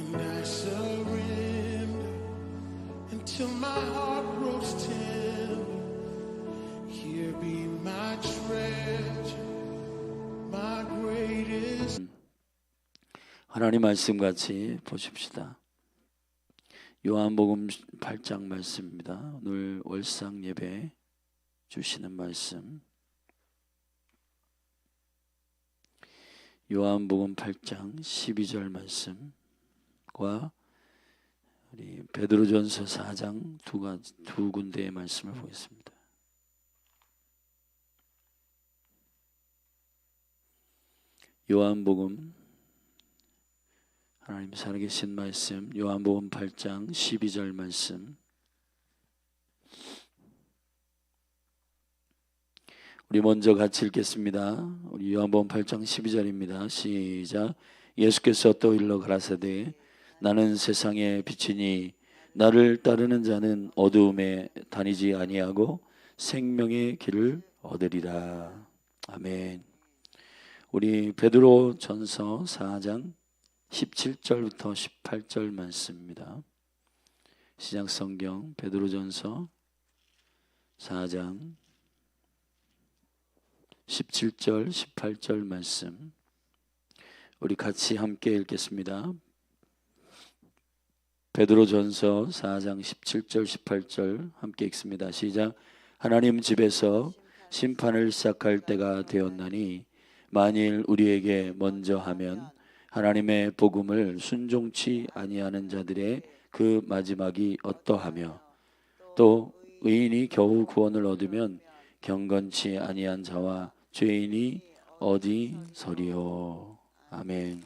And I surrender until my heart grows tender. Here be my treasure, my greatest. 하나님 말씀 같이 보십시다. 요한복음 8장 말씀입니다. 오늘 월상 예배 주시는 말씀, 요한복음 8장 12절 말씀과 우리 베드로전서 4장 두 군데의 말씀을 보겠습니다. 요한복음, 하나님 살아계신 말씀, 요한복음 8장 12절 말씀. 우리 먼저 같이 읽겠습니다. 우리 요한복음 8장 12절입니다. 시작. 예수께서 또 일러 가라사대 나는 세상의 빛이니 나를 따르는 자는 어두움에 다니지 아니하고 생명의 길을 얻으리라. 아멘. 우리 베드로 전서 4장 17절부터 18절 말씀입니다. 시작 성경 베드로 전서 4장 17절 18절 말씀 우리 같이 함께 읽겠습니다. 베드로 전서 4장 17절 18절 함께 읽습니다. 시작. 하나님 집에서 심판을 시작할 때가 되었나니 만일 우리에게 먼저 하면 하나님의 복음을 순종치 아니하는 자들의 그 마지막이 어떠하며 또 의인이 겨우 구원을 얻으면 경건치 아니한 자와 죄인이 어디 서리요. 아멘.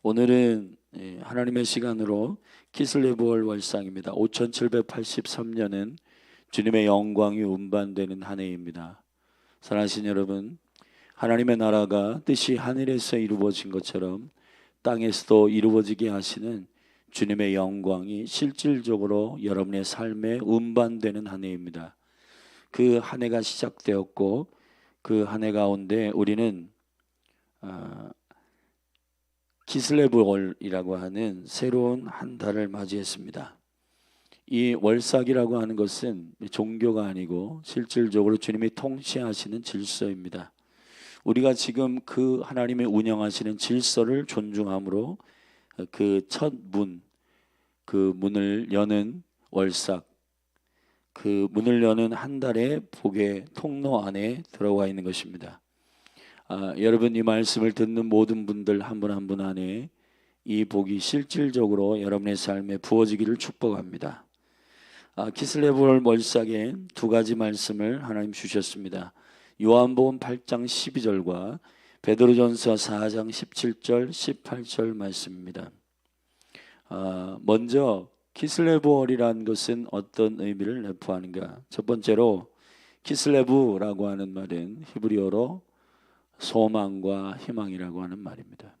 오늘은 하나님의 시간으로 키슬레브월 월상입니다. 5783년은 주님의 영광이 운반되는 한 해입니다. 사랑하신 여러분, 하나님의 나라가 뜻이 하늘에서 이루어진 것처럼 땅에서도 이루어지게 하시는 주님의 영광이 실질적으로 여러분의 삶에 운반되는 한 해입니다. 그 한 해가 시작되었고 그 한 해 가운데 우리는 키슬레브월이라고 하는 새로운 한 달을 맞이했습니다. 이 월삭이라고 하는 것은 종교가 아니고 실질적으로 주님이 통치하시는 질서입니다. 우리가 지금 그 하나님의 운영하시는 질서를 존중함으로 그 첫 문, 그 문을 여는 월삭, 그 문을 여는 한 달의 복의 통로 안에 들어와 있는 것입니다. 여러분, 이 말씀을 듣는 모든 분들 한 분 한 분 안에 이 복이 실질적으로 여러분의 삶에 부어지기를 축복합니다. 키슬레브월 월삭에 두 가지 말씀을 하나님 주셨습니다. 요한복음 8장 12절과 베드로전서 4장 17절 18절 말씀입니다. 먼저 키슬레브월이라는 것은 어떤 의미를 내포하는가? 첫 번째로 키슬레브라고 하는 말은 히브리어로 소망과 희망이라고 하는 말입니다.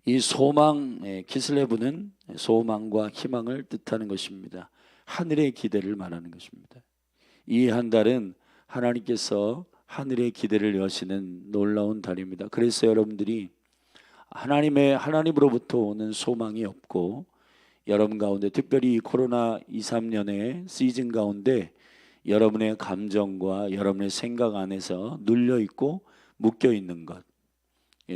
이 소망, 키슬레브는 소망과 희망을 뜻하는 것입니다. 하늘의 기대를 말하는 것입니다. 이 한 달은 하나님께서 하늘의 기대를 여시는 놀라운 달입니다. 그래서 여러분들이 하나님으로부터 오는 소망이 없고 여러분 가운데 특별히 코로나 2, 3년의 시즌 가운데 여러분의 감정과 여러분의 생각 안에서 눌려있고 묶여있는 것,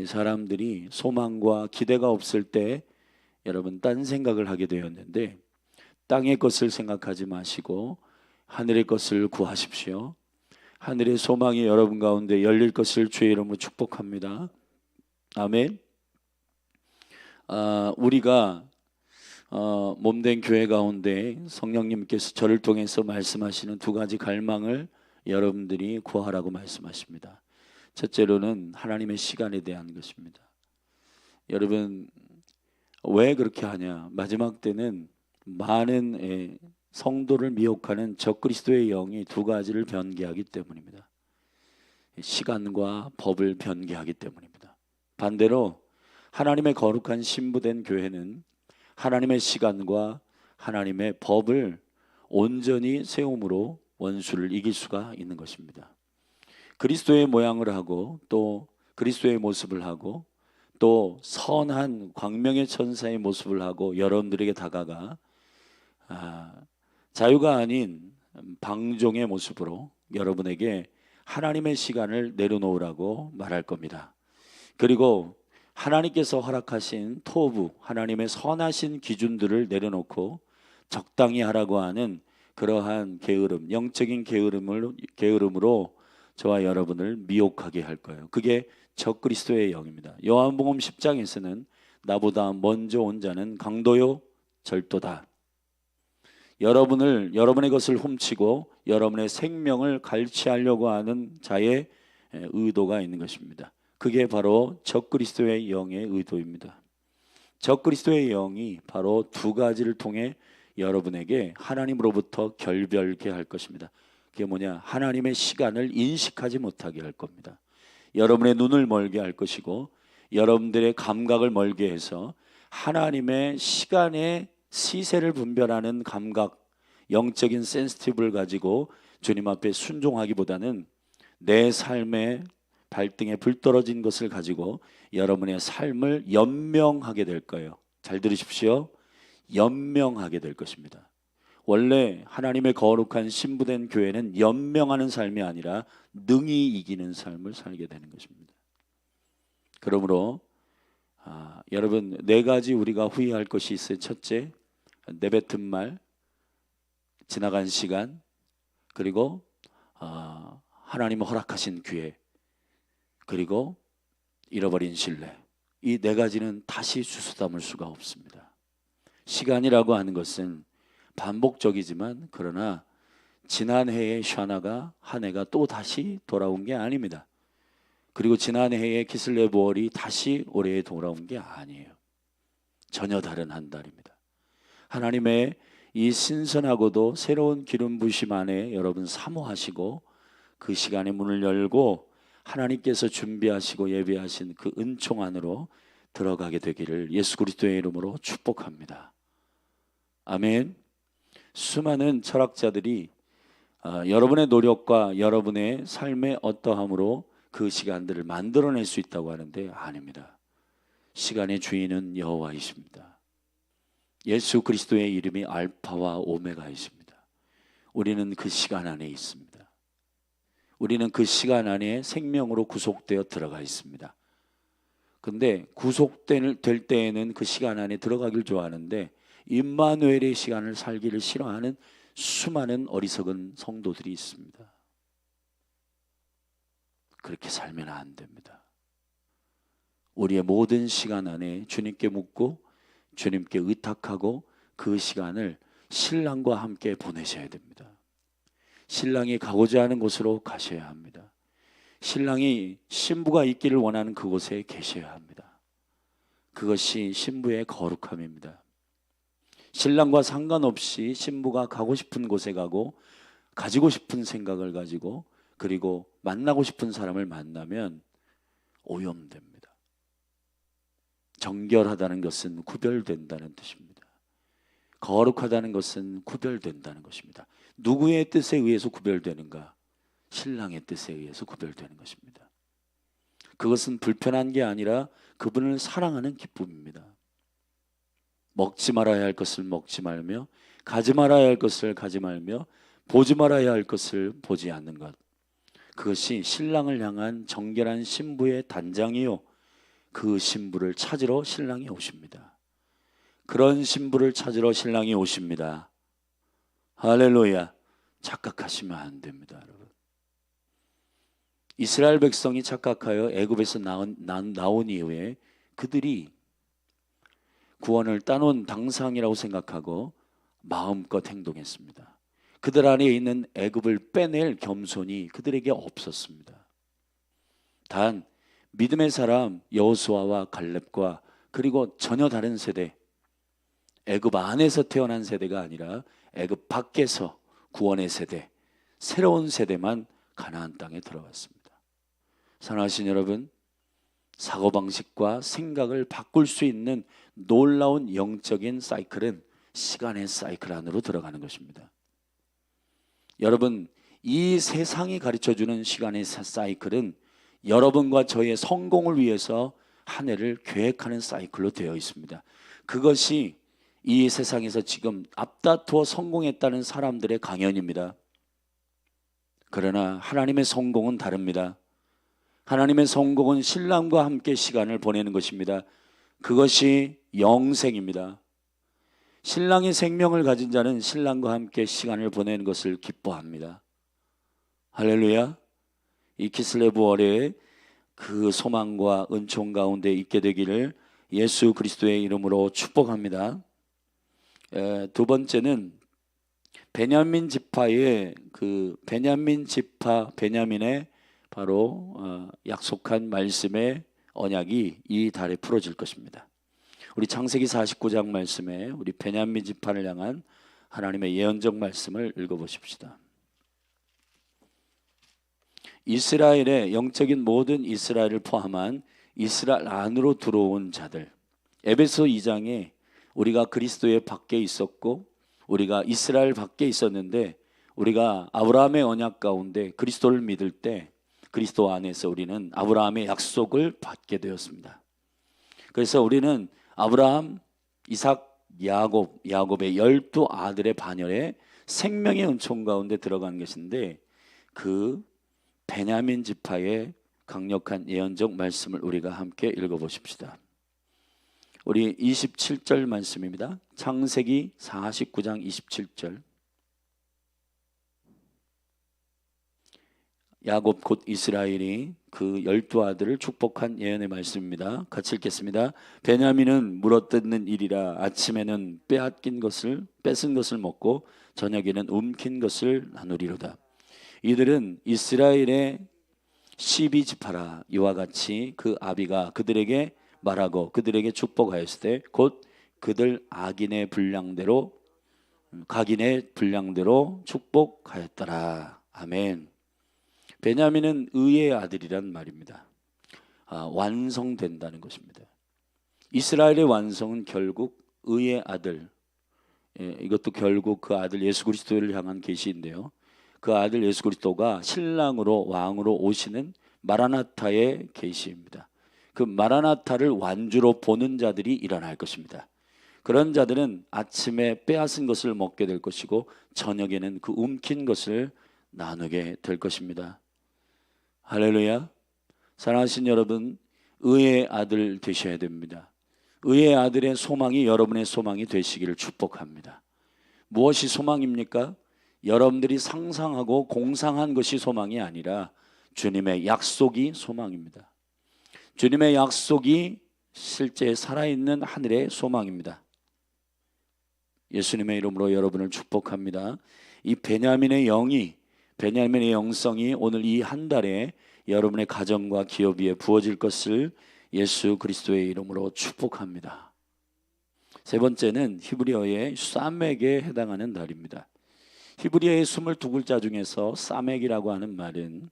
사람들이 소망과 기대가 없을 때 여러분 딴 생각을 하게 되었는데 땅의 것을 생각하지 마시고 하늘의 것을 구하십시오. 하늘의 소망이 여러분 가운데 열릴 것을 주의 이름으로 축복합니다. 아멘. 우리가 몸된 교회 가운데 성령님께서 저를 통해서 말씀하시는 두 가지 갈망을 여러분들이 구하라고 말씀하십니다. 첫째로는 하나님의 시간에 대한 것입니다. 여러분, 왜 그렇게 하냐? 마지막 때는 많은 성도를 미혹하는 적그리스도의 영이 두 가지를 변개하기 때문입니다. 시간과 법을 변개하기 때문입니다. 반대로 하나님의 거룩한 신부된 교회는 하나님의 시간과 하나님의 법을 온전히 세움으로 원수를 이길 수가 있는 것입니다. 그리스도의 모양을 하고 또 그리스도의 모습을 하고 또 선한 광명의 천사의 모습을 하고 여러분들에게 다가가 자유가 아닌 방종의 모습으로 여러분에게 하나님의 시간을 내려놓으라고 말할 겁니다. 그리고 하나님께서 허락하신 토부, 하나님의 선하신 기준들을 내려놓고 적당히 하라고 하는 그러한 게으름, 영적인 게으름으로 저와 여러분을 미혹하게 할 거예요. 그게 적그리스도의 영입니다. 요한복음 10장에서는 나보다 먼저 온 자는 강도요 절도다. 여러분의 것을 훔치고 여러분의 생명을 갈취하려고 하는 자의 의도가 있는 것입니다. 그게 바로 적그리스도의 영의 의도입니다. 적그리스도의 영이 바로 두 가지를 통해 여러분에게 하나님으로부터 결별케 할 것입니다. 그게 뭐냐? 하나님의 시간을 인식하지 못하게 할 겁니다. 여러분의 눈을 멀게 할 것이고 여러분들의 감각을 멀게 해서 하나님의 시간의 시세를 분별하는 감각, 영적인 센시티브를 가지고 주님 앞에 순종하기보다는 내 삶의 발등에 불 떨어진 것을 가지고 여러분의 삶을 연명하게 될 거예요. 잘 들으십시오. 연명하게 될 것입니다. 원래 하나님의 거룩한 신부된 교회는 연명하는 삶이 아니라 능히 이기는 삶을 살게 되는 것입니다. 그러므로 여러분, 네 가지 우리가 후회할 것이 있어요. 첫째, 내뱉은 말, 지나간 시간, 그리고 하나님 허락하신 기회, 그리고 잃어버린 신뢰. 이 네 가지는 다시 주워 담을 수가 없습니다. 시간이라고 하는 것은 반복적이지만 그러나 지난 해의 샤나가 한 해가 또 다시 돌아온 게 아닙니다. 그리고 지난 해의 키슬레브월이 다시 올해에 돌아온 게 아니에요. 전혀 다른 한 달입니다. 하나님의 이 신선하고도 새로운 기름 부심 안에 여러분 사모하시고 그 시간의 문을 열고 하나님께서 준비하시고 예비하신 그 은총 안으로 들어가게 되기를 예수 그리스도의 이름으로 축복합니다. 아멘. 수많은 철학자들이 여러분의 노력과 여러분의 삶의 어떠함으로 그 시간들을 만들어낼 수 있다고 하는데 아닙니다. 시간의 주인은 여호와이십니다. 예수 그리스도의 이름이 알파와 오메가이십니다. 우리는 그 시간 안에 있습니다. 우리는 그 시간 안에 생명으로 구속되어 들어가 있습니다. 근데 구속될 때에는 그 시간 안에 들어가길 좋아하는데 임마누엘의 시간을 살기를 싫어하는 수많은 어리석은 성도들이 있습니다. 그렇게 살면 안 됩니다. 우리의 모든 시간 안에 주님께 묻고 주님께 의탁하고 그 시간을 신랑과 함께 보내셔야 됩니다. 신랑이 가고자 하는 곳으로 가셔야 합니다. 신랑이 신부가 있기를 원하는 그곳에 계셔야 합니다. 그것이 신부의 거룩함입니다. 신랑과 상관없이 신부가 가고 싶은 곳에 가고 가지고 싶은 생각을 가지고 그리고 만나고 싶은 사람을 만나면 오염됩니다. 정결하다는 것은 구별된다는 뜻입니다. 거룩하다는 것은 구별된다는 것입니다. 누구의 뜻에 의해서 구별되는가? 신랑의 뜻에 의해서 구별되는 것입니다. 그것은 불편한 게 아니라 그분을 사랑하는 기쁨입니다. 먹지 말아야 할 것을 먹지 말며 가지 말아야 할 것을 가지 말며 보지 말아야 할 것을 보지 않는 것, 그것이 신랑을 향한 정결한 신부의 단장이요, 그 신부를 찾으러 신랑이 오십니다. 그런 신부를 찾으러 신랑이 오십니다. 할렐루야. 착각하시면 안 됩니다, 여러분. 이스라엘 백성이 착각하여 애굽에서 나온 이후에 그들이 구원을 따놓은 당상이라고 생각하고 마음껏 행동했습니다. 그들 안에 있는 애굽을 빼낼 겸손이 그들에게 없었습니다. 단 믿음의 사람 여호수아와 갈렙과 그리고 전혀 다른 세대, 애굽 안에서 태어난 세대가 아니라 애굽 밖에서 구원의 세대, 새로운 세대만 가나안 땅에 들어갔습니다. 사랑하신 여러분, 사고방식과 생각을 바꿀 수 있는 놀라운 영적인 사이클은 시간의 사이클 안으로 들어가는 것입니다. 여러분, 이 세상이 가르쳐주는 시간의 사이클은 여러분과 저의 성공을 위해서 한 해를 계획하는 사이클로 되어 있습니다. 그것이 이 세상에서 지금 앞다투어 성공했다는 사람들의 강연입니다. 그러나 하나님의 성공은 다릅니다. 하나님의 성공은 신랑과 함께 시간을 보내는 것입니다. 그것이 영생입니다. 신랑의 생명을 가진 자는 신랑과 함께 시간을 보내는 것을 기뻐합니다. 할렐루야. 이 키슬레브 월에 그 소망과 은총 가운데 있게 되기를 예수 그리스도의 이름으로 축복합니다. 두 번째는 베냐민 지파의 베냐민의 바로 약속한 말씀의 언약이 이 달에 풀어질 것입니다. 우리 창세기 49장 말씀에 우리 베냐민 지파를 향한 하나님의 예언적 말씀을 읽어보십시다. 이스라엘의 영적인 모든 이스라엘을 포함한 이스라엘 안으로 들어온 자들, 에베소 2장에 우리가 그리스도의 밖에 있었고 우리가 이스라엘 밖에 있었는데 우리가 아브라함의 언약 가운데 그리스도를 믿을 때 그리스도 안에서 우리는 아브라함의 약속을 받게 되었습니다. 그래서 우리는 아브라함, 이삭, 야곱의 12 아들의 반열에 생명의 은총 가운데 들어간 것인데 그 베냐민 지파의 강력한 예언적 말씀을 우리가 함께 읽어보십시다. 우리 27절 말씀입니다. 창세기 49장 27절. 야곱 곧 이스라엘이 그 12 아들을 축복한 예언의 말씀입니다. 같이 읽겠습니다. 베냐민은 물어뜯는 일이라 아침에는 뺏은 것을 먹고 저녁에는 움킨 것을 나누리로다. 이들은 이스라엘의 12지파라. 이와 같이 그 아비가 그들에게 말하고 그들에게 축복하였을 때 곧 그들 각인의 분량대로 축복하였더라. 아멘. 베냐민은 의의 아들이란 말입니다. 완성된다는 것입니다. 이스라엘의 완성은 결국 의의 아들, 이것도 결국 그 아들 예수 그리스도를 향한 계시인데요. 그 아들 예수 그리스도가 신랑으로 왕으로 오시는 마라나타의 계시입니다. 그 마라나타를 완주로 보는 자들이 일어날 것입니다. 그런 자들은 아침에 빼앗은 것을 먹게 될 것이고 저녁에는 그 움킨 것을 나누게 될 것입니다. 할렐루야. 사랑하신 여러분, 의의 아들 되셔야 됩니다. 의의 아들의 소망이 여러분의 소망이 되시기를 축복합니다. 무엇이 소망입니까? 여러분들이 상상하고 공상한 것이 소망이 아니라 주님의 약속이 소망입니다. 주님의 약속이 실제 살아있는 하늘의 소망입니다. 예수님의 이름으로 여러분을 축복합니다. 이 베냐민의 영성이 오늘 이 한 달에 여러분의 가정과 기업 위에 부어질 것을 예수 그리스도의 이름으로 축복합니다. 세 번째는 히브리어의 사멕에 해당하는 달입니다. 히브리어의 22글자 중에서 사멕이라고 하는 말은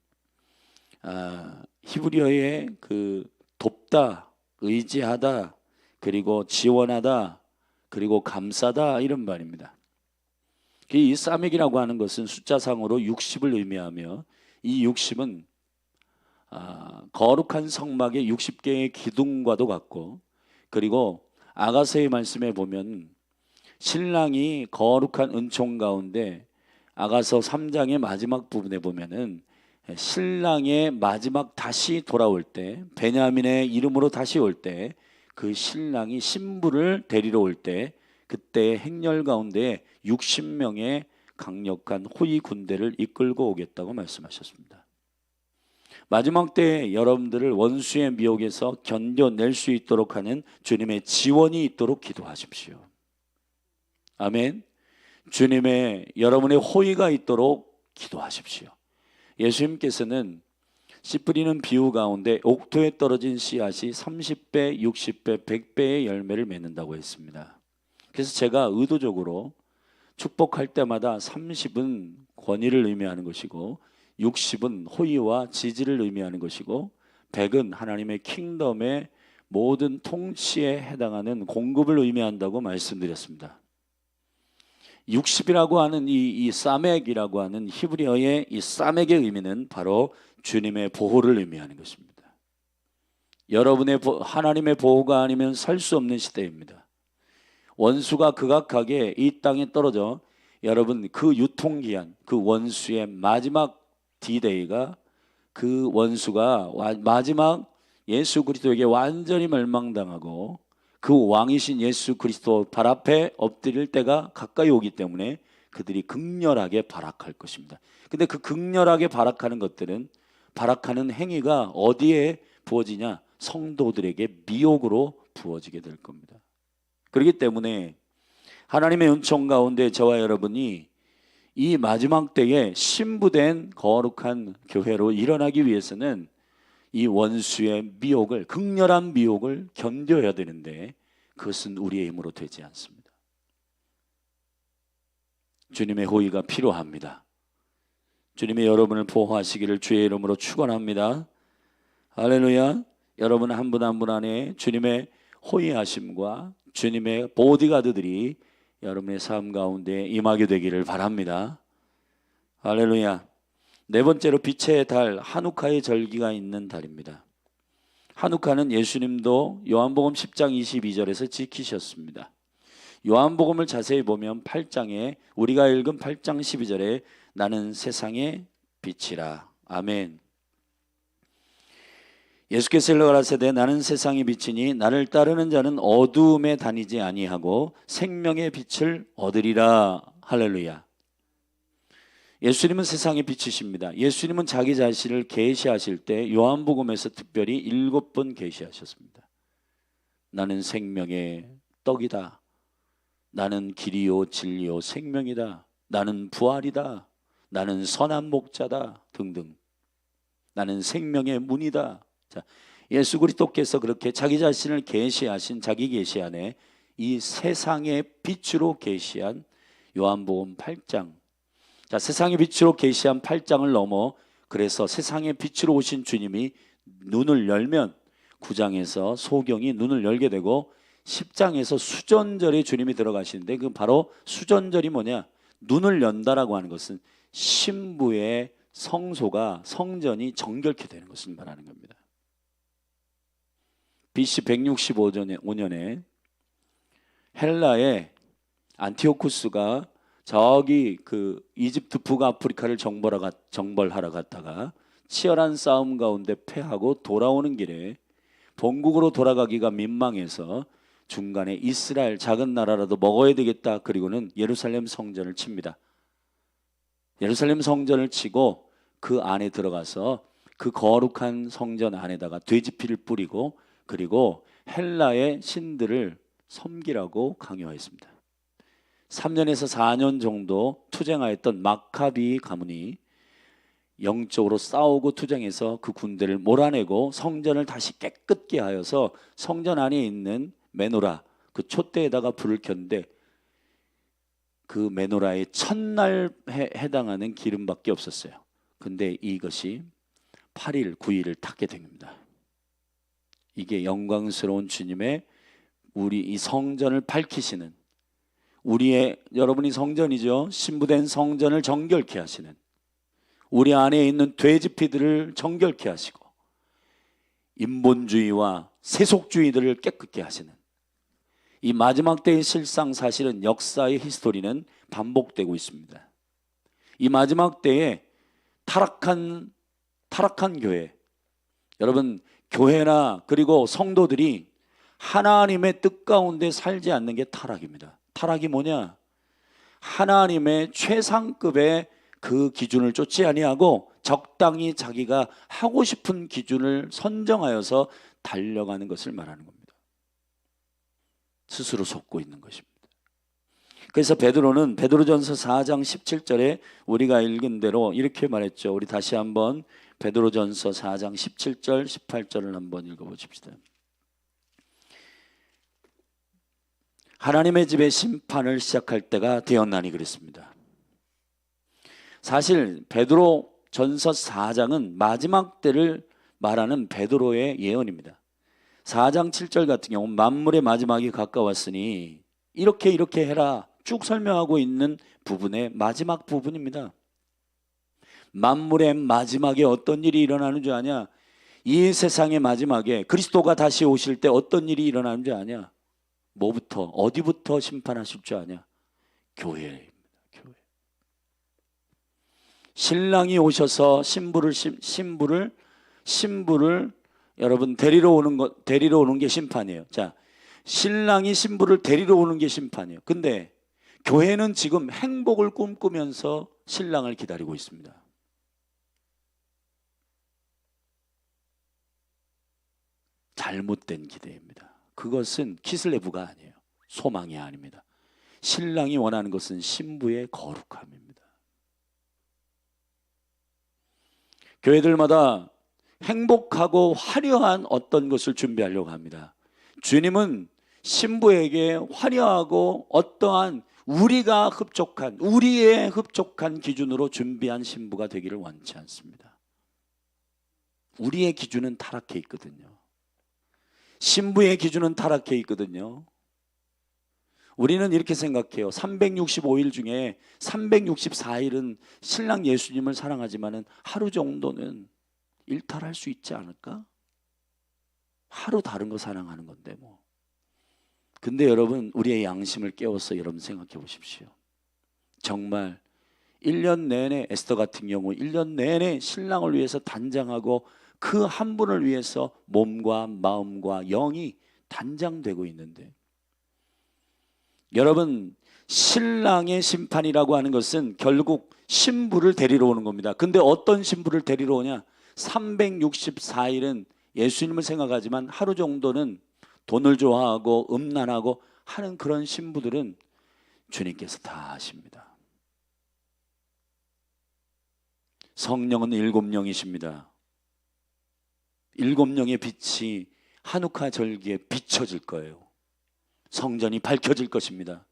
히브리어의 그 돕다, 의지하다, 그리고 지원하다, 그리고 감싸다 이런 말입니다. 이 사멕이라고 하는 것은 숫자상으로 60을 의미하며 이 60은 거룩한 성막의 60개의 기둥과도 같고, 그리고 아가서의 말씀에 보면 신랑이 거룩한 은총 가운데 아가서 3장의 마지막 부분에 보면은 신랑의 마지막 다시 돌아올 때, 베냐민의 이름으로 다시 올 때, 그 신랑이 신부를 데리러 올 때 그때 행렬 가운데 60명의 강력한 호위 군대를 이끌고 오겠다고 말씀하셨습니다. 마지막 때에 여러분들을 원수의 미혹에서 견뎌낼 수 있도록 하는 주님의 지원이 있도록 기도하십시오. 아멘. 주님의 여러분의 호의가 있도록 기도하십시오. 예수님께서는 씨 뿌리는 비유 가운데 옥토에 떨어진 씨앗이 30배, 60배, 100배의 열매를 맺는다고 했습니다. 그래서 제가 의도적으로 축복할 때마다 30은 권위를 의미하는 것이고 60은 호의와 지지를 의미하는 것이고 100은 하나님의 킹덤의 모든 통치에 해당하는 공급을 의미한다고 말씀드렸습니다. 60이라고 하는 이 사맥이라고 하는 히브리어의 이 사맥의 의미는 바로 주님의 보호를 의미하는 것입니다. 여러분의 하나님의 보호가 아니면 살 수 없는 시대입니다. 원수가 극악하게 이 땅에 떨어져 여러분 그 유통기한, 그 원수의 마지막 D-Day가 그 원수가 마지막 예수 그리스도에게 완전히 멸망당하고 그 왕이신 예수 그리스도 발 앞에 엎드릴 때가 가까이 오기 때문에 그들이 극렬하게 발악할 것입니다. 근데 그 극렬하게 발악하는 것들은 발악하는 행위가 어디에 부어지냐? 성도들에게 미혹으로 부어지게 될 겁니다. 그렇기 때문에 하나님의 은총 가운데 저와 여러분이 이 마지막 때에 신부된 거룩한 교회로 일어나기 위해서는 이 원수의 미혹을, 극렬한 미혹을 견뎌야 되는데 그것은 우리의 힘으로 되지 않습니다. 주님의 호의가 필요합니다. 주님이 여러분을 보호하시기를 주의 이름으로 축원합니다. 할렐루야. 여러분 한 분 한 분 안에 주님의 호의하심과 주님의 보디가드들이 여러분의 삶 가운데 임하게 되기를 바랍니다. 할렐루야. 네 번째로 빛의 달 하누카의 절기가 있는 달입니다. 하누카는 예수님도 요한복음 10장 22절에서 지키셨습니다. 요한복음을 자세히 보면 8장에 우리가 읽은 8장 12절에 나는 세상의 빛이라. 아멘. 예수께서 일러가라사대 나는 세상의 빛이니 나를 따르는 자는 어두움에 다니지 아니하고 생명의 빛을 얻으리라. 할렐루야. 예수님은 세상의 빛이십니다. 예수님은 자기 자신을 계시하실 때 요한복음에서 특별히 7번 계시하셨습니다. 나는 생명의 떡이다. 나는 길이요 진리요 생명이다. 나는 부활이다. 나는 선한 목자다. 등등. 나는 생명의 문이다. 자, 예수 그리스도께서 그렇게 자기 자신을 계시하신 자기 계시 안에 이 세상의 빛으로 계시한 요한복음 8장. 자, 세상의 빛으로 계시한 8장을 넘어 그래서 세상의 빛으로 오신 주님이 눈을 열면 9장에서 소경이 눈을 열게 되고 10장에서 수전절에 주님이 들어가시는데 그 바로 수전절이 뭐냐? 눈을 연다라고 하는 것은 신부의 성소가 성전이 정결케 되는 것을 말하는 겁니다. BC 165년에 헬라의 안티오쿠스가 저기 그 이집트 북아프리카를 정벌하러 갔다가 치열한 싸움 가운데 패하고 돌아오는 길에 본국으로 돌아가기가 민망해서 중간에 이스라엘 작은 나라라도 먹어야 되겠다. 그리고는 예루살렘 성전을 칩니다. 예루살렘 성전을 치고 그 안에 들어가서 그 거룩한 성전 안에다가 돼지피를 뿌리고 그리고 헬라의 신들을 섬기라고 강요했습니다. 3년에서 4년 정도 투쟁하였던 마카비 가문이 영적으로 싸우고 투쟁해서 그 군대를 몰아내고 성전을 다시 깨끗게 하여서 성전 안에 있는 메노라 그 촛대에다가 불을 켰는데 그 메노라의 첫날에 해당하는 기름밖에 없었어요. 근데 이것이 8일, 9일을 탔게 됩니다. 이게 영광스러운 주님의 우리 이 성전을 밝히시는 우리의 여러분이 성전이죠. 신부된 성전을 정결케 하시는 우리 안에 있는 돼지피들을 정결케 하시고 인본주의와 세속주의들을 깨끗게 하시는 이 마지막 때의 실상 사실은 역사의 히스토리는 반복되고 있습니다. 이 마지막 때에 타락한 교회 여러분 교회나 그리고 성도들이 하나님의 뜻 가운데 살지 않는 게 타락입니다. 타락이 뭐냐? 하나님의 최상급의 그 기준을 쫓지 아니하고 적당히 자기가 하고 싶은 기준을 선정하여서 달려가는 것을 말하는 겁니다. 스스로 속고 있는 것입니다. 그래서 베드로는 베드로전서 4장 17절에 우리가 읽은 대로 이렇게 말했죠. 우리 다시 한번 베드로전서 4장 17절 18절을 한번 읽어보십시다. 하나님의 집의 심판을 시작할 때가 되었나니 그랬습니다. 사실 베드로전서 4장은 마지막 때를 말하는 베드로의 예언입니다. 4장 7절 같은 경우는 만물의 마지막이 가까웠으니 이렇게 해라 쭉 설명하고 있는 부분의 마지막 부분입니다. 만물의 마지막에 어떤 일이 일어나는 줄 아냐? 이 세상의 마지막에 그리스도가 다시 오실 때 어떤 일이 일어나는 줄 아냐? 뭐부터 어디부터 심판하실 줄 아냐? 교회입니다. 교회. 신랑이 오셔서 신부를 여러분 데리러 오는 게 심판이에요. 자, 신랑이 신부를 데리러 오는 게 심판이에요. 근데 교회는 지금 행복을 꿈꾸면서 신랑을 기다리고 있습니다. 잘못된 기대입니다. 그것은 키슬레브가 아니에요. 소망이 아닙니다. 신랑이 원하는 것은 신부의 거룩함입니다. 교회들마다 행복하고 화려한 어떤 것을 준비하려고 합니다. 주님은 신부에게 화려하고 어떠한 우리의 흡족한 기준으로 준비한 신부가 되기를 원치 않습니다. 우리의 기준은 타락해 있거든요. 신부의 기준은 타락해 있거든요. 우리는 이렇게 생각해요. 365일 중에 364일은 신랑 예수님을 사랑하지만은 하루 정도는 일탈할 수 있지 않을까? 하루 다른 거 사랑하는 건데 뭐. 근데 여러분, 우리의 양심을 깨워서 여러분 생각해 보십시오. 정말 1년 내내, 에스더 같은 경우 1년 내내 신랑을 위해서 단장하고 그 한 분을 위해서 몸과 마음과 영이 단장되고 있는데, 여러분, 신랑의 심판이라고 하는 것은 결국 신부를 데리러 오는 겁니다. 근데 어떤 신부를 데리러 오냐? 364일은 예수님을 생각하지만 하루 정도는 돈을 좋아하고 음란하고 하는 그런 신부들은 주님께서 다 아십니다. 성령은 7영이십니다. 7영의 빛이 하누카 절기에 비춰질 거예요. 성전이 밝혀질 것입니다.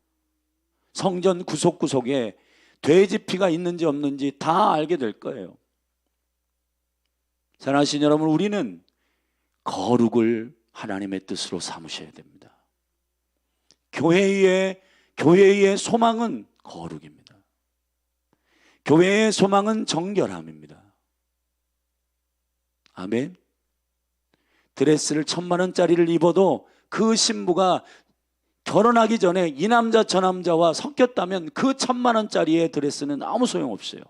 성전 구석구석에 돼지 피가 있는지 없는지 다 알게 될 거예요. 사랑하신 여러분, 우리는 거룩을 하나님의 뜻으로 삼으셔야 됩니다. 교회의 소망은 거룩입니다. 교회의 소망은 정결함입니다. 아멘. 드레스를 1,000,000원짜리를 입어도 그 신부가 결혼하기 전에 이 남자 저 남자와 섞였다면 그 1,000,000원짜리의 드레스는 아무 소용없어요.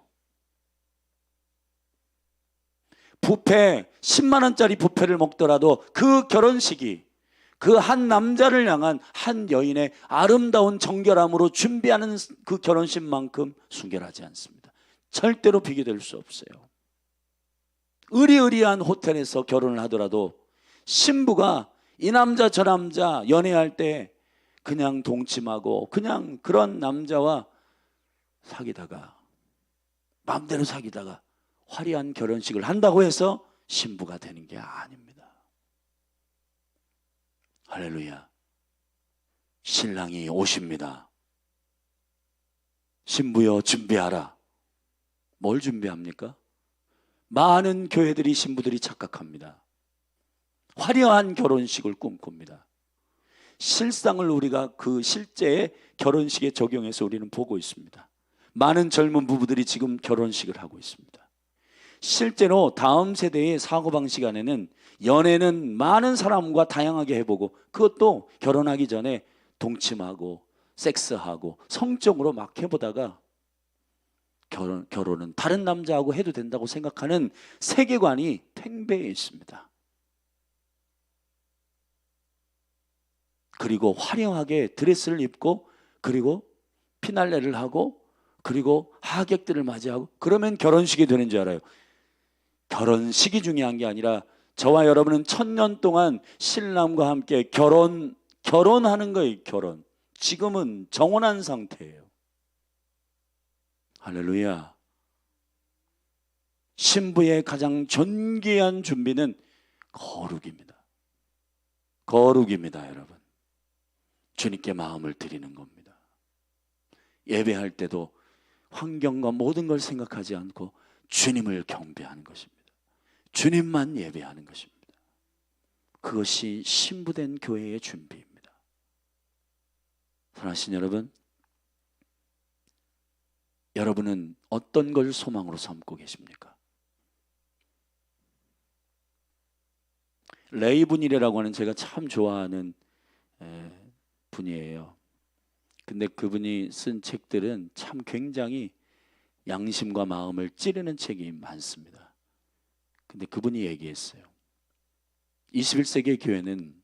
뷔페 10만원짜리 뷔페를 먹더라도 그 결혼식이 그 한 남자를 향한 한 여인의 아름다운 정결함으로 준비하는 그 결혼식만큼 순결하지 않습니다. 절대로 비교될 수 없어요. 의리의리한 호텔에서 결혼을 하더라도 신부가 이 남자 저 남자 연애할 때 그냥 동침하고 그냥 그런 남자와 사귀다가 마음대로 사귀다가 화려한 결혼식을 한다고 해서 신부가 되는 게 아닙니다. 할렐루야. 신랑이 오십니다. 신부여 준비하라. 뭘 준비합니까? 많은 교회들이 신부들이 착각합니다. 화려한 결혼식을 꿈꿉니다. 실상을 우리가 그 실제의 결혼식에 적용해서 우리는 보고 있습니다. 많은 젊은 부부들이 지금 결혼식을 하고 있습니다. 실제로 다음 세대의 사고방식 안에는 연애는 많은 사람과 다양하게 해보고 그것도 결혼하기 전에 동침하고 섹스하고 성적으로 막 해보다가 결혼은 다른 남자하고 해도 된다고 생각하는 세계관이 팽배해 있습니다. 그리고 화려하게 드레스를 입고 그리고 피날레를 하고 그리고 하객들을 맞이하고 그러면 결혼식이 되는 줄 알아요. 결혼식이 중요한 게 아니라 저와 여러분은 1000년 동안 신랑과 함께 결혼하는 거예요. 결혼. 지금은 정혼한 상태예요. 할렐루야. 신부의 가장 존귀한 준비는 거룩입니다. 거룩입니다, 여러분. 주님께 마음을 드리는 겁니다. 예배할 때도 환경과 모든 걸 생각하지 않고 주님을 경배하는 것입니다. 주님만 예배하는 것입니다. 그것이 신부된 교회의 준비입니다. 사랑하신 여러분, 여러분은 어떤 걸 소망으로 삼고 계십니까? 레이 분이라고 하는 제가 참 좋아하는 분이에요. 근데 그분이 쓴 책들은 참 굉장히 양심과 마음을 찌르는 책이 많습니다. 근데 그분이 얘기했어요. 21세기의 교회는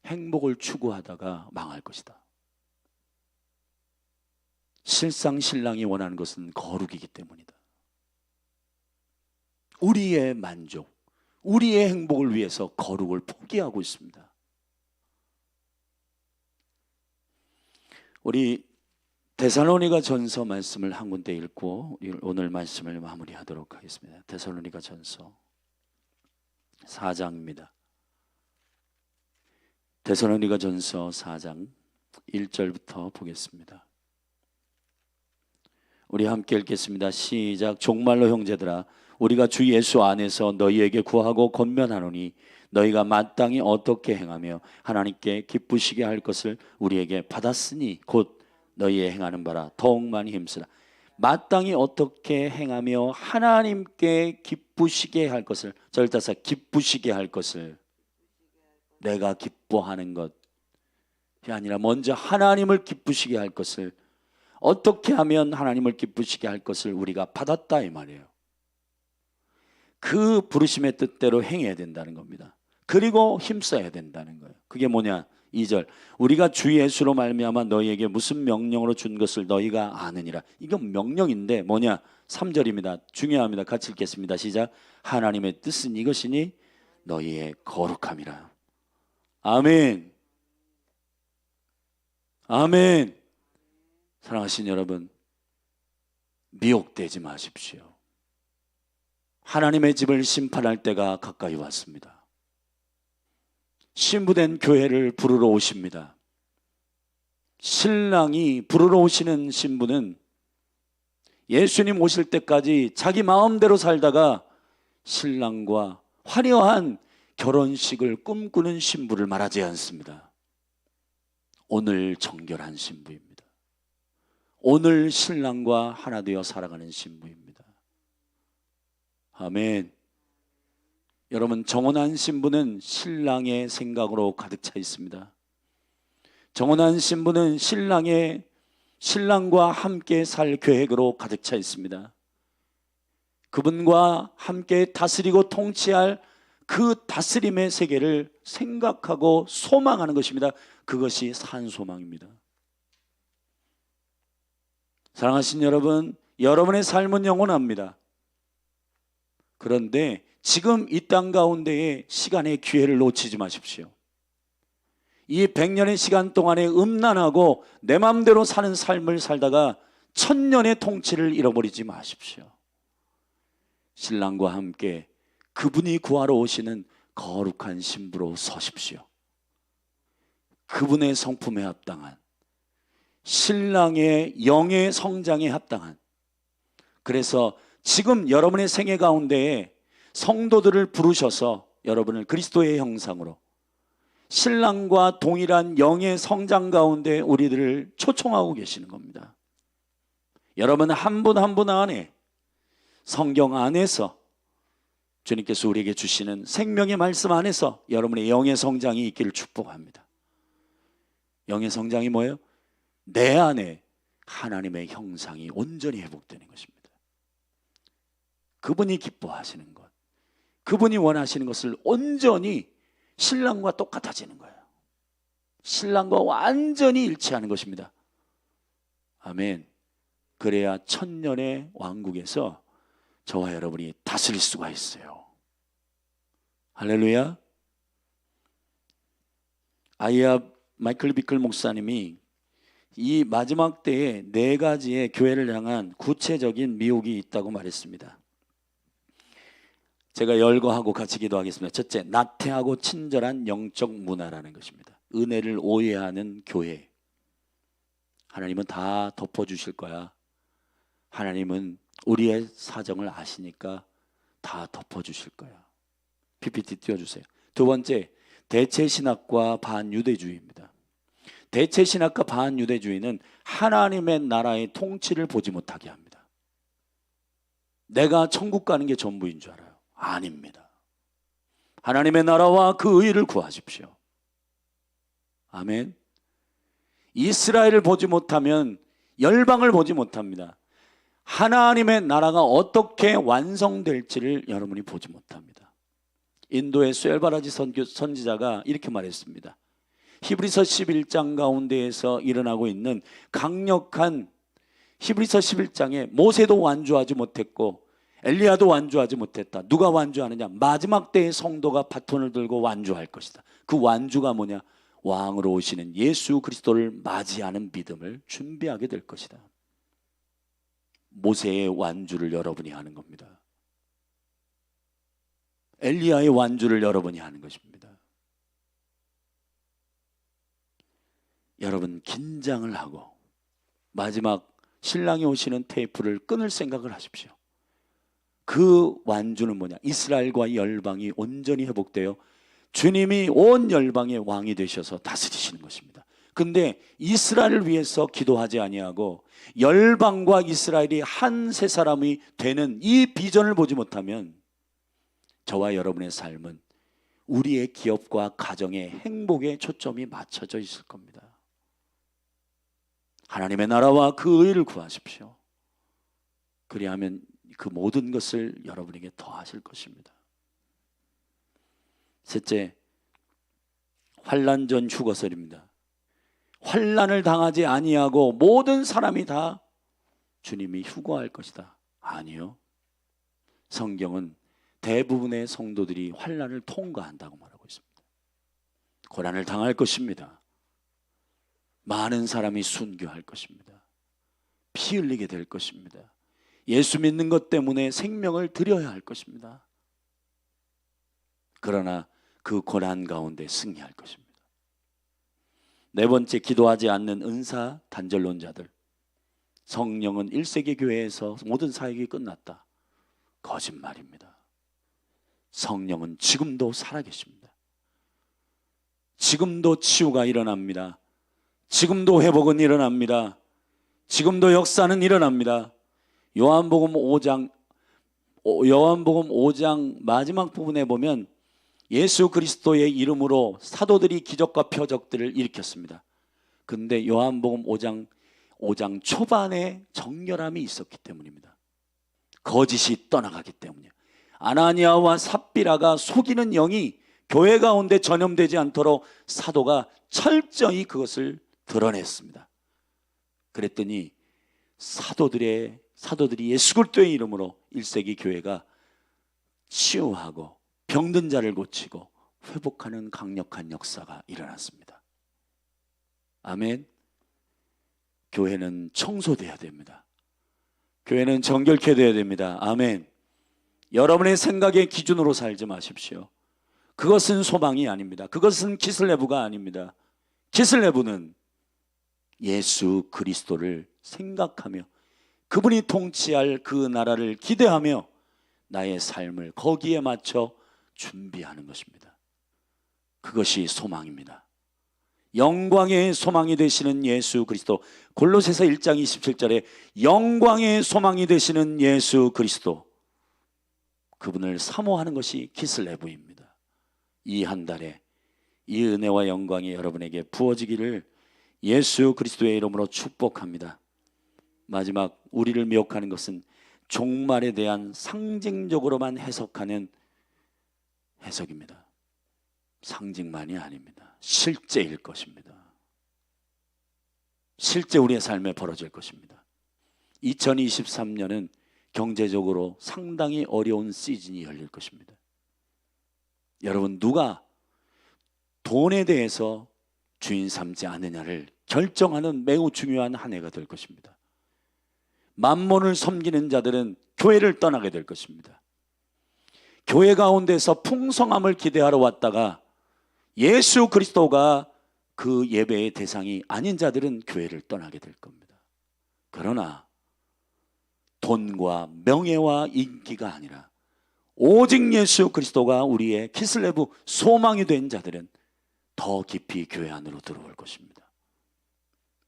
행복을 추구하다가 망할 것이다. 실상 신랑이 원하는 것은 거룩이기 때문이다. 우리의 만족, 우리의 행복을 위해서 거룩을 포기하고 있습니다. 우리 데살로니가 전서 말씀을 한 군데 읽고 오늘 말씀을 마무리하도록 하겠습니다. 데살로니가 전서 4장입니다. 데살로니가 전서 4장 1절부터 보겠습니다. 우리 함께 읽겠습니다. 시작. 종말로 형제들아, 우리가 주 예수 안에서 너희에게 구하고 권면하노니 너희가 마땅히 어떻게 행하며 하나님께 기쁘시게 할 것을 우리에게 받았으니 곧 너희의 행하는 바라 더욱 많이 힘쓰라. 마땅히 어떻게 행하며 하나님께 기쁘시게 할 것을, 절대사 기쁘시게 할 것을, 내가 기뻐하는 것이 아니라 먼저 하나님을 기쁘시게 할 것을, 어떻게 하면 하나님을 기쁘시게 할 것을 우리가 받았다 이 말이에요. 그 부르심의 뜻대로 행해야 된다는 겁니다. 그리고 힘써야 된다는 거예요. 그게 뭐냐? 2절. 우리가 주 예수로 말미암아 너희에게 무슨 명령으로 준 것을 너희가 아느니라. 이건 명령인데 뭐냐? 3절입니다. 중요합니다. 같이 읽겠습니다. 시작. 하나님의 뜻은 이것이니 너희의 거룩함이라. 아멘. 아멘. 사랑하신 여러분, 미혹되지 마십시오. 하나님의 집을 심판할 때가 가까이 왔습니다. 신부된 교회를 부르러 오십니다. 신랑이 부르러 오시는 신부는 예수님 오실 때까지 자기 마음대로 살다가 신랑과 화려한 결혼식을 꿈꾸는 신부를 말하지 않습니다. 오늘 정결한 신부입니다. 오늘 신랑과 하나 되어 살아가는 신부입니다. 아멘. 여러분, 정혼한 신부는 신랑의 생각으로 가득 차 있습니다. 정혼한 신부는 신랑과 함께 살 계획으로 가득 차 있습니다. 그분과 함께 다스리고 통치할 그 다스림의 세계를 생각하고 소망하는 것입니다. 그것이 산소망입니다. 사랑하신 여러분, 여러분의 삶은 영원합니다. 그런데 지금 이 땅 가운데의 시간의 기회를 놓치지 마십시오. 이 100년의 시간 동안에 음란하고 내 마음대로 사는 삶을 살다가 1000년의 통치를 잃어버리지 마십시오. 신랑과 함께 그분이 구하러 오시는 거룩한 신부로 서십시오. 그분의 성품에 합당한, 신랑의 영의 성장에 합당한, 그래서 지금 여러분의 생애 가운데에 성도들을 부르셔서 여러분을 그리스도의 형상으로 신랑과 동일한 영의 성장 가운데 우리들을 초청하고 계시는 겁니다. 여러분 한 분 한 분 안에 성경 안에서 주님께서 우리에게 주시는 생명의 말씀 안에서 여러분의 영의 성장이 있기를 축복합니다. 영의 성장이 뭐예요? 내 안에 하나님의 형상이 온전히 회복되는 것입니다. 그분이 기뻐하시는 것, 그분이 원하시는 것을 온전히 신랑과 똑같아지는 거예요. 신랑과 완전히 일치하는 것입니다. 아멘. 그래야 1000년의 왕국에서 저와 여러분이 다스릴 수가 있어요. 할렐루야. 아이야 마이클 비클 목사님이 이 마지막 때에 4가지의 교회를 향한 구체적인 미혹이 있다고 말했습니다. 제가 열거하고 같이 기도하겠습니다. 첫째, 나태하고 친절한 영적 문화라는 것입니다. 은혜를 오해하는 교회. 하나님은 다 덮어주실 거야. 하나님은 우리의 사정을 아시니까 다 덮어주실 거야. PPT 띄워주세요. 두 번째, 대체신학과 반유대주의입니다. 대체신학과 반유대주의는 하나님의 나라의 통치를 보지 못하게 합니다. 내가 천국 가는 게 전부인 줄 알아요. 아닙니다. 하나님의 나라와 그 의를 구하십시오. 아멘. 이스라엘을 보지 못하면 열방을 보지 못합니다. 하나님의 나라가 어떻게 완성될지를 여러분이 보지 못합니다. 인도의 스웰바라지 선지자가 이렇게 말했습니다. 히브리서 11장 가운데에서 일어나고 있는 강력한 히브리서 11장에 모세도 완주하지 못했고 엘리야도 완주하지 못했다. 누가 완주하느냐? 마지막 때의 성도가 바톤을 들고 완주할 것이다. 그 완주가 뭐냐? 왕으로 오시는 예수 그리스도를 맞이하는 믿음을 준비하게 될 것이다. 모세의 완주를 여러분이 하는 겁니다. 엘리야의 완주를 여러분이 하는 것입니다. 여러분 긴장을 하고 마지막 신랑이 오시는 테이프를 끊을 생각을 하십시오. 그 완주는 뭐냐? 이스라엘과 열방이 온전히 회복되어 주님이 온 열방의 왕이 되셔서 다스리시는 것입니다. 근데 이스라엘을 위해서 기도하지 아니하고 열방과 이스라엘이 한 세 사람이 되는 이 비전을 보지 못하면 저와 여러분의 삶은 우리의 기업과 가정의 행복에 초점이 맞춰져 있을 겁니다. 하나님의 나라와 그 의를 구하십시오. 그리하면 그 모든 것을 여러분에게 더하실 것입니다. 셋째, 환난 전 휴거설입니다. 환난을 당하지 아니하고 모든 사람이 다 주님이 휴거할 것이다. 아니요. 성경은 대부분의 성도들이 환난을 통과한다고 말하고 있습니다. 고난을 당할 것입니다. 많은 사람이 순교할 것입니다. 피 흘리게 될 것입니다. 예수 믿는 것 때문에 생명을 드려야 할 것입니다. 그러나 그 고난 가운데 승리할 것입니다. 네 번째, 기도하지 않는 은사 단절론자들. 성령은 1세기 교회에서 모든 사역이 끝났다. 거짓말입니다. 성령은 지금도 살아계십니다. 지금도 치유가 일어납니다. 지금도 회복은 일어납니다. 지금도 역사는 일어납니다. 요한복음 5장 마지막 부분에 보면 예수 그리스도의 이름으로 사도들이 기적과 표적들을 일으켰습니다. 근데 요한복음 5장 초반에 정결함이 있었기 때문입니다. 거짓이 떠나가기 때문이에요. 아나니아와 삽비라가 속이는 영이 교회 가운데 전염되지 않도록 사도가 철저히 그것을 드러냈습니다. 그랬더니 사도들이 예수 그리스도의 이름으로 1세기 교회가 치유하고 병든 자를 고치고 회복하는 강력한 역사가 일어났습니다. 아멘. 교회는 청소돼야 됩니다. 교회는 정결케 되어야 됩니다. 아멘. 여러분의 생각의 기준으로 살지 마십시오. 그것은 소망이 아닙니다. 그것은 기슬레부가 아닙니다. 기슬레부는 예수 그리스도를 생각하며 그분이 통치할 그 나라를 기대하며 나의 삶을 거기에 맞춰 준비하는 것입니다. 그것이 소망입니다. 영광의 소망이 되시는 예수 그리스도. 골로새서 1장 27절에 영광의 소망이 되시는 예수 그리스도, 그분을 사모하는 것이 기슬레부입니다. 이 한 달에 이 은혜와 영광이 여러분에게 부어지기를 예수 그리스도의 이름으로 축복합니다. 마지막, 우리를 미혹하는 것은 종말에 대한 상징적으로만 해석하는 해석입니다. 상징만이 아닙니다. 실제일 것입니다. 실제 우리의 삶에 벌어질 것입니다. 2023년은 경제적으로 상당히 어려운 시즌이 열릴 것입니다. 여러분, 누가 돈에 대해서 주인 삼지 않느냐를 결정하는 매우 중요한 한 해가 될 것입니다. 만몬을 섬기는 자들은 교회를 떠나게 될 것입니다. 교회 가운데서 풍성함을 기대하러 왔다가 예수 그리스도가 그 예배의 대상이 아닌 자들은 교회를 떠나게 될 겁니다. 그러나 돈과 명예와 인기가 아니라 오직 예수 그리스도가 우리의 키슬레브 소망이 된 자들은 더 깊이 교회 안으로 들어올 것입니다.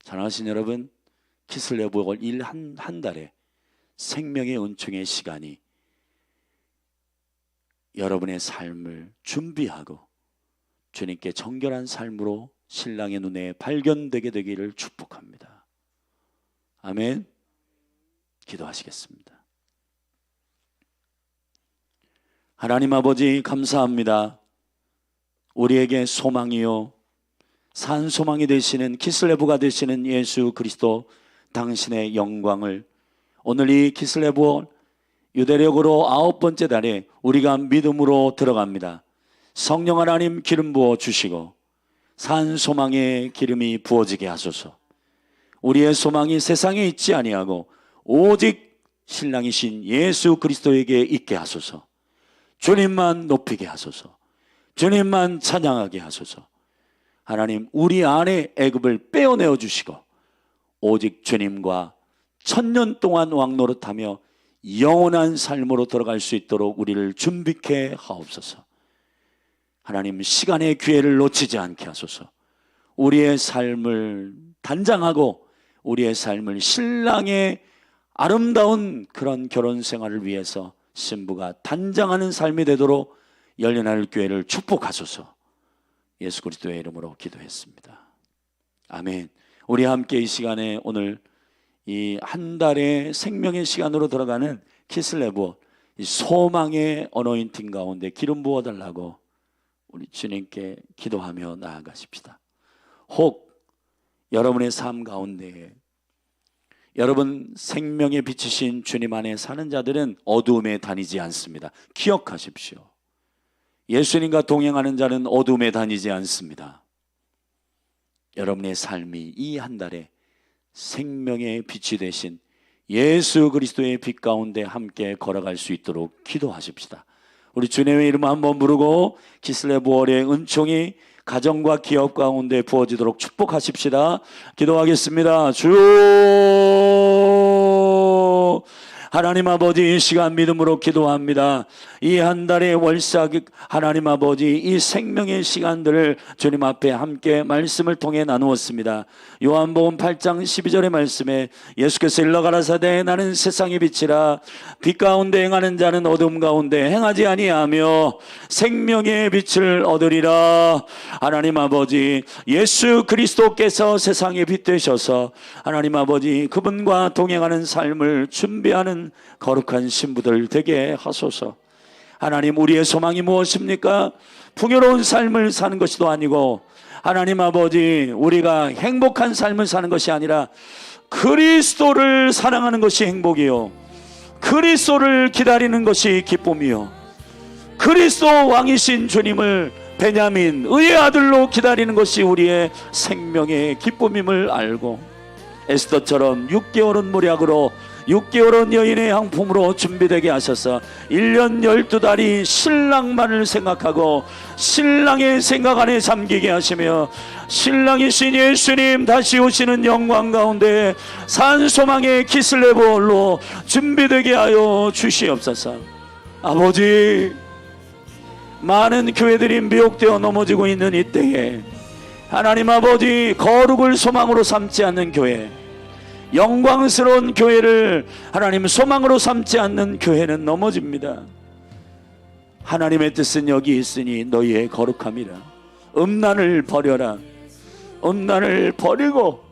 사랑하신 여러분, 키슬레브 일 한 달에 생명의 은총의 시간이 여러분의 삶을 준비하고 주님께 정결한 삶으로 신랑의 눈에 발견되게 되기를 축복합니다. 아멘. 기도하시겠습니다. 하나님 아버지, 감사합니다. 우리에게 소망이요 산 소망이 되시는 키슬레브가 되시는 예수 그리스도 당신의 영광을 오늘 이 키슬레브 유대력으로 9번째 달에 우리가 믿음으로 들어갑니다. 성령 하나님 기름 부어 주시고 산 소망의 기름이 부어지게 하소서. 우리의 소망이 세상에 있지 아니하고 오직 신랑이신 예수 그리스도에게 있게 하소서. 주님만 높이게 하소서. 주님만 찬양하게 하소서. 하나님, 우리 안에 애굽을 빼어내어 주시고 오직 주님과 천년 동안 왕노릇하며 영원한 삶으로 들어갈 수 있도록 우리를 준비케 하옵소서. 하나님, 시간의 기회를 놓치지 않게 하소서. 우리의 삶을 단장하고 우리의 삶을 신랑의 아름다운 그런 결혼 생활을 위해서 신부가 단장하는 삶이 되도록 열려날 기회를 축복하소서. 예수 그리스도의 이름으로 기도했습니다. 아멘. 우리 함께 이 시간에 오늘 이 한 달의 생명의 시간으로 들어가는 키슬레브 소망의 어노인팅 가운데 기름 부어달라고 우리 주님께 기도하며 나아가십시다. 혹 여러분의 삶 가운데 여러분 생명의 빛이신 주님 안에 사는 자들은 어두움에 다니지 않습니다. 기억하십시오. 예수님과 동행하는 자는 어두움에 다니지 않습니다. 여러분의 삶이 이 한 달에 생명의 빛이 되신 예수 그리스도의 빛 가운데 함께 걸어갈 수 있도록 기도하십시다. 우리 주님의 이름 한번 부르고 키슬레브월의 은총이 가정과 기업 가운데 부어지도록 축복하십시다. 기도하겠습니다. 주 하나님 아버지, 이 시간 믿음으로 기도합니다. 이 한 달의 월삭 하나님 아버지, 이 생명의 시간들을 주님 앞에 함께 말씀을 통해 나누었습니다. 요한복음 8장 12절의 말씀에 예수께서 일러 가라사대 나는 세상의 빛이라 빛 가운데 행하는 자는 어둠 가운데 행하지 아니하며 생명의 빛을 얻으리라. 하나님 아버지, 예수 그리스도께서 세상의 빛 되셔서 하나님 아버지 그분과 동행하는 삶을 준비하는 거룩한 신부들 되게 하소서. 하나님, 우리의 소망이 무엇입니까? 풍요로운 삶을 사는 것이도 아니고 하나님 아버지 우리가 행복한 삶을 사는 것이 아니라 그리스도를 사랑하는 것이 행복이요 그리스도를 기다리는 것이 기쁨이요 그리스도 왕이신 주님을 베냐민 의의 아들로 기다리는 것이 우리의 생명의 기쁨임을 알고 에스더처럼 6개월은 모략으로 6개월은 여인의 향품으로 준비되게 하셔서 1년 12달이 신랑만을 생각하고 신랑의 생각 안에 잠기게 하시며 신랑이신 예수님 다시 오시는 영광 가운데 산소망의 키슬레브홀로 준비되게 하여 주시옵소서. 아버지, 많은 교회들이 미혹되어 넘어지고 있는 이때에 하나님 아버지 거룩을 소망으로 삼지 않는 교회, 영광스러운 교회를 하나님 소망으로 삼지 않는 교회는 넘어집니다. 하나님의 뜻은 여기 있으니 너희의 거룩함이라. 음란을 버려라. 음란을 버리고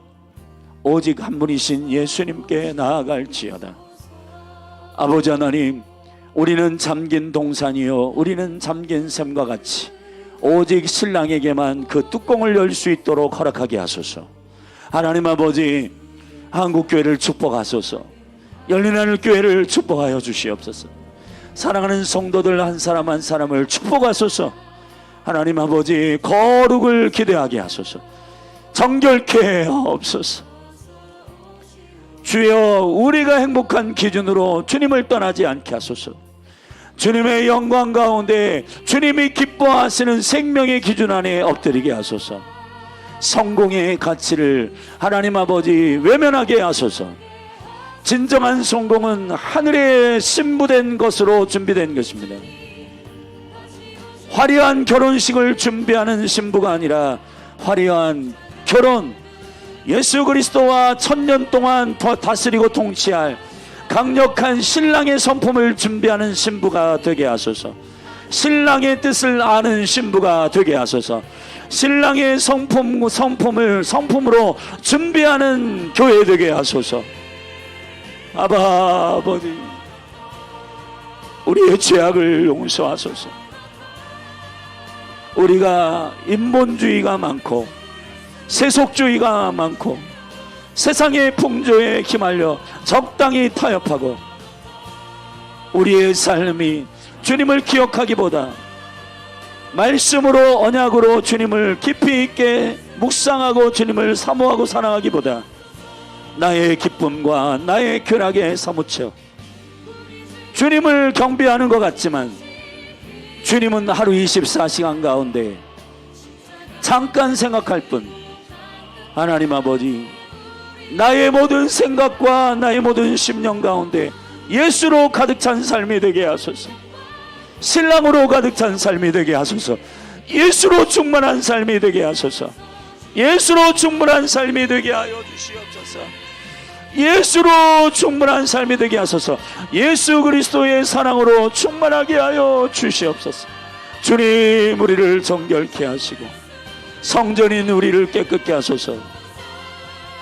오직 한 분이신 예수님께 나아갈지어다. 아버지 하나님, 우리는 잠긴 동산이요 우리는 잠긴 샘과 같이 오직 신랑에게만 그 뚜껑을 열 수 있도록 허락하게 하소서. 하나님 아버지, 한국교회를 축복하소서. 열린하늘 교회를 축복하여 주시옵소서. 사랑하는 성도들 한 사람 한 사람을 축복하소서. 하나님 아버지, 거룩을 기대하게 하소서. 정결케 하옵소서. 주여, 우리가 행복한 기준으로 주님을 떠나지 않게 하소서. 주님의 영광 가운데 주님이 기뻐하시는 생명의 기준 안에 엎드리게 하소서. 성공의 가치를 하나님 아버지 외면하게 하소서. 진정한 성공은 하늘에 신부된 것으로 준비된 것입니다. 화려한 결혼식을 준비하는 신부가 아니라 화려한 결혼, 예수 그리스도와 천년 동안 더 다스리고 통치할 강력한 신랑의 성품을 준비하는 신부가 되게 하소서. 신랑의 뜻을 아는 신부가 되게 하소서. 신랑의 성품을 성품으로 준비하는 교회 되게 하소서. 아버지, 우리의 죄악을 용서하소서. 우리가 인본주의가 많고 세속주의가 많고 세상의 풍조에 휘말려 적당히 타협하고 우리의 삶이 주님을 기억하기보다 말씀으로 언약으로 주님을 깊이 있게 묵상하고 주님을 사모하고 사랑하기보다 나의 기쁨과 나의 쾌락에 사무쳐 주님을 경배하는 것 같지만 주님은 하루 24시간 가운데 잠깐 생각할 뿐, 하나님 아버지, 나의 모든 생각과 나의 모든 심령 가운데 예수로 가득 찬 삶이 되게 하소서. 신랑으로 가득 찬 삶이 되게 하소서. 예수로 충만한 삶이 되게 하소서. 예수로 충만한 삶이 되게 하여 주시옵소서. 예수로 충만한 삶이 되게 하소서. 예수 그리스도의 사랑으로 충만하게 하여 주시옵소서. 주님, 우리를 정결케 하시고 성전인 우리를 깨끗게 하소서.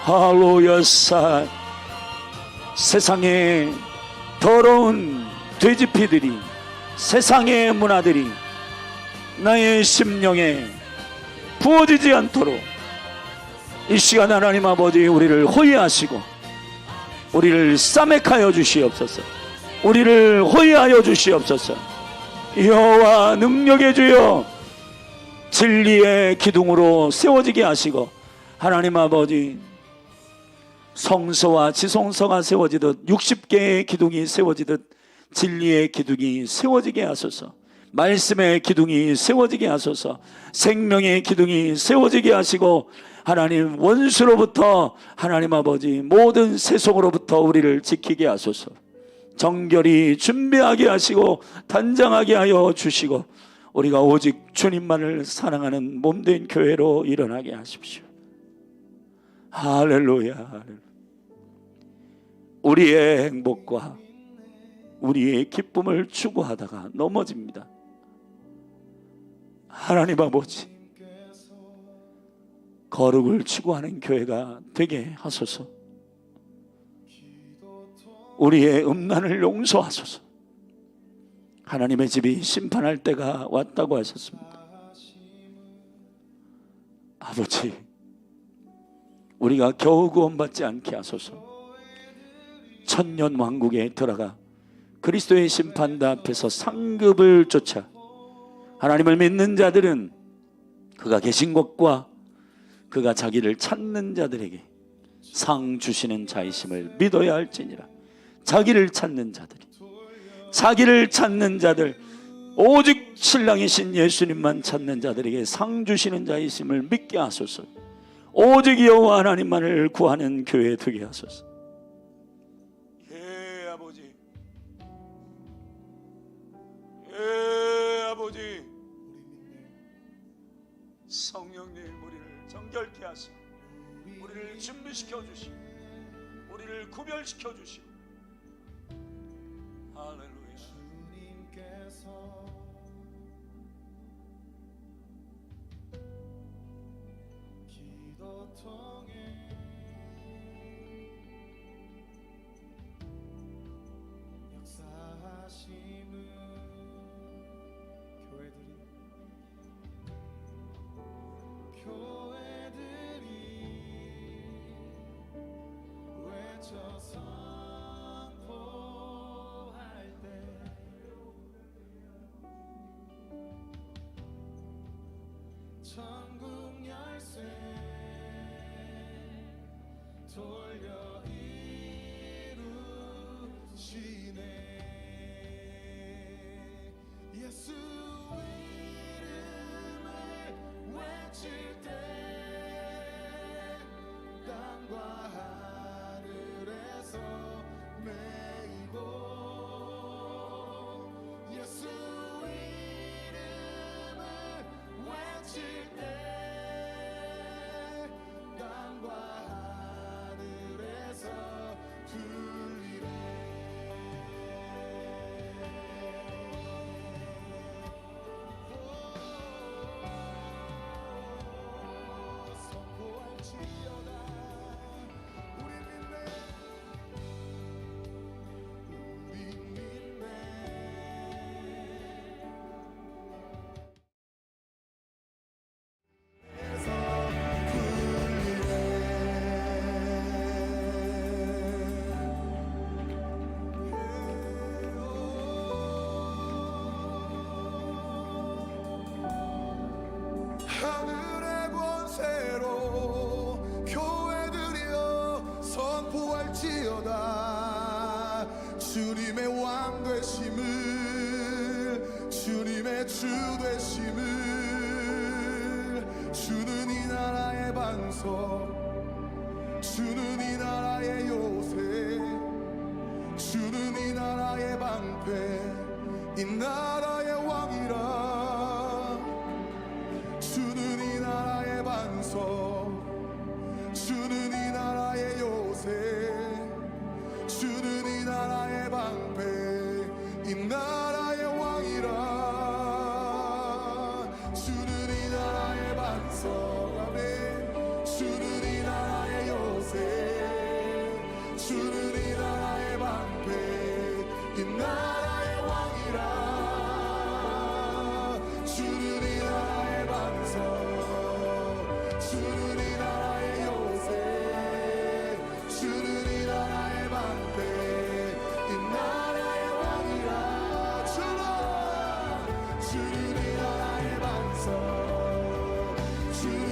할렐루야. 세상의 더러운 돼지피들이, 세상의 문화들이 나의 심령에 부어지지 않도록 이 시간 하나님 아버지, 우리를 호위하시고 우리를 싸매하여 주시옵소서. 우리를 호위하여 주시옵소서. 여호와 능력의 주여, 진리의 기둥으로 세워지게 하시고, 하나님 아버지, 성서와 지성서가 세워지듯 60개의 기둥이 세워지듯 진리의 기둥이 세워지게 하소서. 말씀의 기둥이 세워지게 하소서. 생명의 기둥이 세워지게 하시고, 하나님 원수로부터, 하나님 아버지, 모든 세속으로부터 우리를 지키게 하소서. 정결히 준비하게 하시고 단장하게 하여 주시고, 우리가 오직 주님만을 사랑하는 몸된 교회로 일어나게 하십시오. 할렐루야. 우리의 행복과 우리의 기쁨을 추구하다가 넘어집니다. 하나님 아버지, 거룩을 추구하는 교회가 되게 하소서. 우리의 음란을 용서하소서. 하나님의 집이 심판할 때가 왔다고 하셨습니다. 아버지, 우리가 겨우 구원받지 않게 하소서. 천년 왕국에 들어가 그리스도의 심판대 앞에서 상급을 쫓아 하나님을 믿는 자들은 그가 계신 곳과 그가 자기를 찾는 자들에게 상 주시는 자이심을 믿어야 할지니라. 자기를 찾는 자들, 오직 신랑이신 예수님만 찾는 자들에게 상 주시는 자이심을 믿게 하소서. 오직 여호와 하나님만을 구하는 교회 되게 하소서. 예, 아버지. 예, 아버지. 성령님, 우리를 정결케 하시고 우리를 준비시켜 주시고 우리를 구별시켜 주시고, 할렐루야. 주님께서 기도통에 역사하심은 교회들이 외쳐 선포할 때 천국 열쇠 돌려 이루시네. 예수 이름을 외칠 때 땅과 하늘에서 메이고, 예수 이름을 외칠 때 땅과 하늘에서 들리네. 반석 주는 이 나라의 요새 주는 이 나라의 방패 이 나라의 왕이라 주는 이 나라의 반석 주는 이 나라의 요새 주는 이 나라의 방패 이 나라의 왕이라 주는 이 나라의 반석 아멘 주는 이 나라의 요새 주는 이 나라의 방패 이 나라의 왕이라 주는 이 나라의 반석 주는 이 나라의 요새 주는 이 나라의 방패 이 나라의 왕이라 주는 이 나라의 반석 주는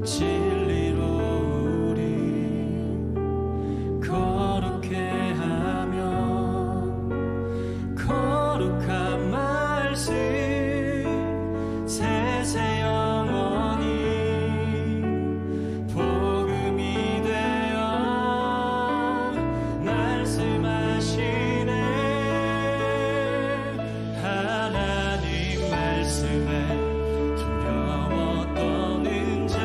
진리로 우리 거룩해 하며 거룩한 말씀 세세 영원히 복음이 되어 말씀하시네. 하나님 말씀에 두려워 떠는 자,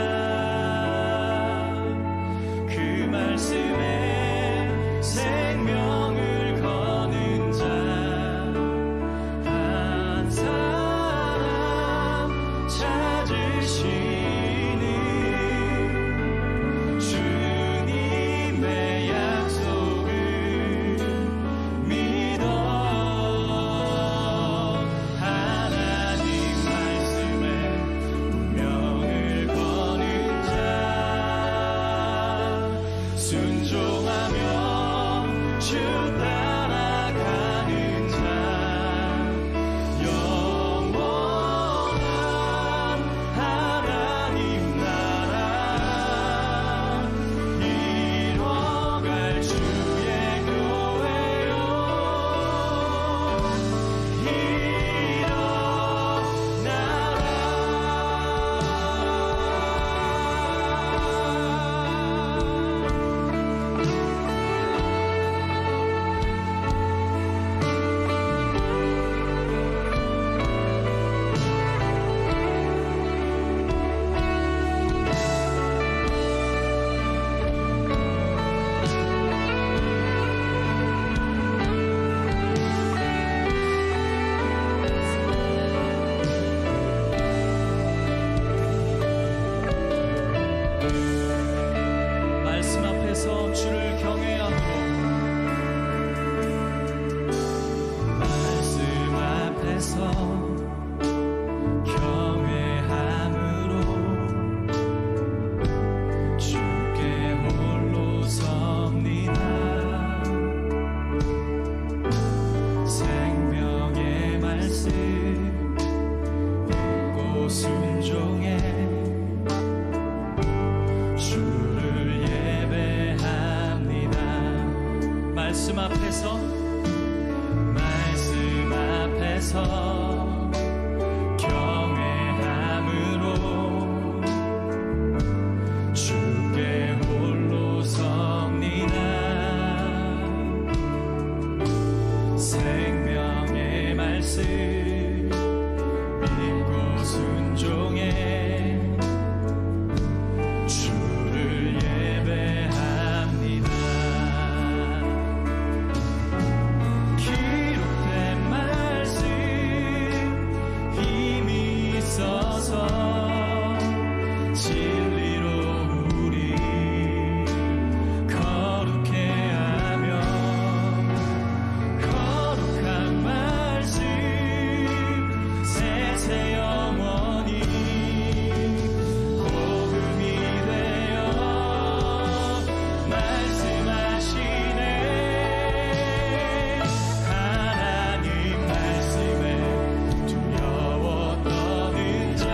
그 말씀에 생명을 거는 자, 한 사람 찾으시는 주님의 약속을 믿어. 하나님 말씀에 운명을 거는 자, 순종하며 주 따라가는 자, 영원한 하나님 나라 이뤄갈 주의 교회요 말씀 앞에서 주를 경외함으로, 말씀 앞에서 경외함으로 주께 홀로 섭니다. 생명의 말씀 읽고 순종해 주를 예배합니다. 말씀 앞에서 경외함으로 주께 홀로 섭니다. 생명의 말씀 읽고 순종해 주를 예배합니다. 기록된 말씀 힘이 있어서 진리로 우리 거룩해 하며 거룩한 말씀 세세 영원히 복음이 되어 말씀하시네. 하나님 말씀에 두려워 떠는 자,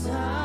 사